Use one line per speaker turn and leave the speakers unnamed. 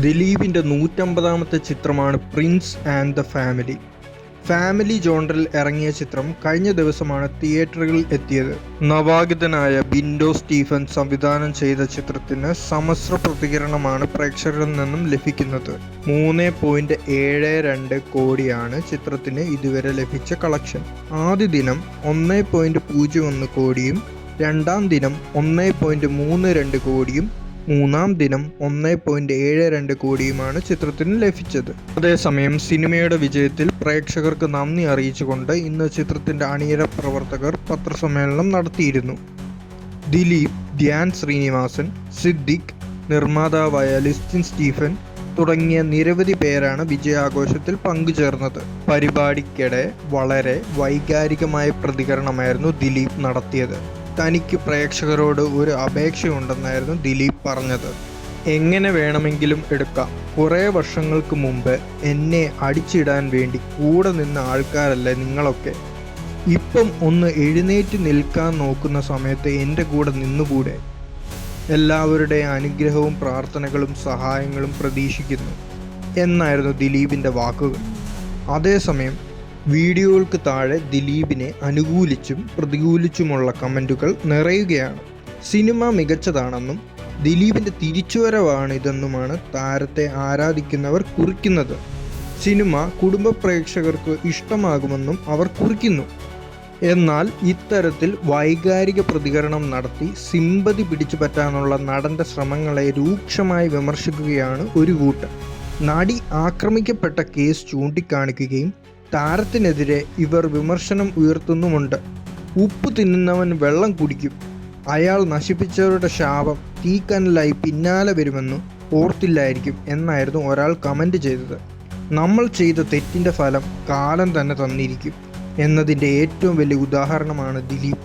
ദിലീപിൻ്റെ 150ാമത്തെ ചിത്രമാണ് prince and the family. Family ജോണറിൽ ഇറങ്ങിയ ചിത്രം കഴിഞ്ഞ ദിവസമാണ് തിയേറ്ററുകളിൽ എത്തിയത്. നവാഗതനായ ബിൻഡോ സ്റ്റീഫൻ സംവിധാനം ചെയ്ത ചിത്രത്തിന് സമസ്ര പ്രതികരണമാണ് പ്രേക്ഷകരിൽ നിന്നും ലഭിക്കുന്നത്. 3.72 കോടിയാണ് ചിത്രത്തിന് ഇതുവരെ ലഭിച്ച കളക്ഷൻ. ആദ്യ ദിനം 1.01 കോടിയും രണ്ടാം ദിനം 1.32 കോടിയും മൂന്നാം ദിനം 1.72 കോടിയുമാണ് ചിത്രത്തിന് ലഭിച്ചത്. അതേസമയം സിനിമയുടെ വിജയത്തിൽ പ്രേക്ഷകർക്ക് നന്ദി അറിയിച്ചുകൊണ്ട് ഇന്ന് ചിത്രത്തിന്റെ അണിയറ പ്രവർത്തകർ പത്രസമ്മേളനം നടത്തിയിരുന്നു. ദിലീപ്, ധ്യാൻ ശ്രീനിവാസൻ, സിദ്ദിഖ്, നിർമ്മാതാവായ ലിസ്റ്റിൻ സ്റ്റീഫൻ തുടങ്ങിയ നിരവധി പേരാണ് വിജയാഘോഷത്തിൽ പങ്കുചേർന്നത്. പരിപാടിക്കിടെ വളരെ വൈകാരികമായ പ്രതികരണമായിരുന്നു ദിലീപ് നടത്തിയത്. തനിക്ക് പ്രേക്ഷകരോട് ഒരു അപേക്ഷയുണ്ടെന്നായിരുന്നു ദിലീപ് പറഞ്ഞത്. എങ്ങനെ വേണമെങ്കിലും എടുക്കാം. കുറേ വർഷങ്ങൾക്ക് മുമ്പ് എന്നെ അടിച്ചിടാൻ വേണ്ടി കൂടെ നിന്ന ആൾക്കാരല്ലേ നിങ്ങളൊക്കെ. ഇപ്പം ഒന്ന് എഴുന്നേറ്റ് നിൽക്കാൻ നോക്കുന്ന സമയത്ത് എൻ്റെ കൂടെ നിന്നുകൂടെ? എല്ലാവരുടെ അനുഗ്രഹവും പ്രാർത്ഥനകളും സഹായങ്ങളും പ്രതീക്ഷിക്കുന്നു എന്നായിരുന്നു ദിലീപിൻ്റെ വാക്കുകൾ. അതേസമയം വീഡിയോകൾക്ക് താഴെ ദിലീപിനെ അനുകൂലിച്ചും പ്രതികൂലിച്ചുമുള്ള കമൻറ്റുകൾ നിറയുകയാണ്. സിനിമ മികച്ചതാണെന്നും ദിലീപിൻ്റെ തിരിച്ചുവരവാണിതെന്നുമാണ് താരത്തെ ആരാധിക്കുന്നവർ കുറിക്കുന്നത്. സിനിമ കുടുംബ പ്രേക്ഷകർക്ക് ഇഷ്ടമാകുമെന്നും അവർ കുറിക്കുന്നു. എന്നാൽ ഇത്തരത്തിൽ വൈകാരിക പ്രതികരണം നടത്തി സിമ്പതി പിടിച്ചു പറ്റാനുള്ള നടൻ്റെ ശ്രമങ്ങളെ രൂക്ഷമായി വിമർശിക്കുകയാണ് ഒരു കൂട്ടർ. നടി ആക്രമിക്കപ്പെട്ട കേസ് ചൂണ്ടിക്കാണിക്കുകയും താരത്തിനെതിരെ ഇവർ വിമർശനം ഉയർത്തുന്നുമുണ്ട്. ഉപ്പ് തിന്നുന്നവൻ വെള്ളം കുടിക്കും, അയാൾ നശിപ്പിച്ചവരുടെ ശാപം തീക്കനലായി പിന്നാലെ വരുമെന്ന് ഓർത്തില്ലായിരിക്കും എന്നായിരുന്നു ഒരാൾ കമൻ്റ് ചെയ്തത്. നമ്മൾ ചെയ്ത തെറ്റിൻ്റെ ഫലം കാലം തന്നെ തന്നിരിക്കും എന്നതിൻ്റെ ഏറ്റവും വലിയ ഉദാഹരണമാണ് ദിലീപ്.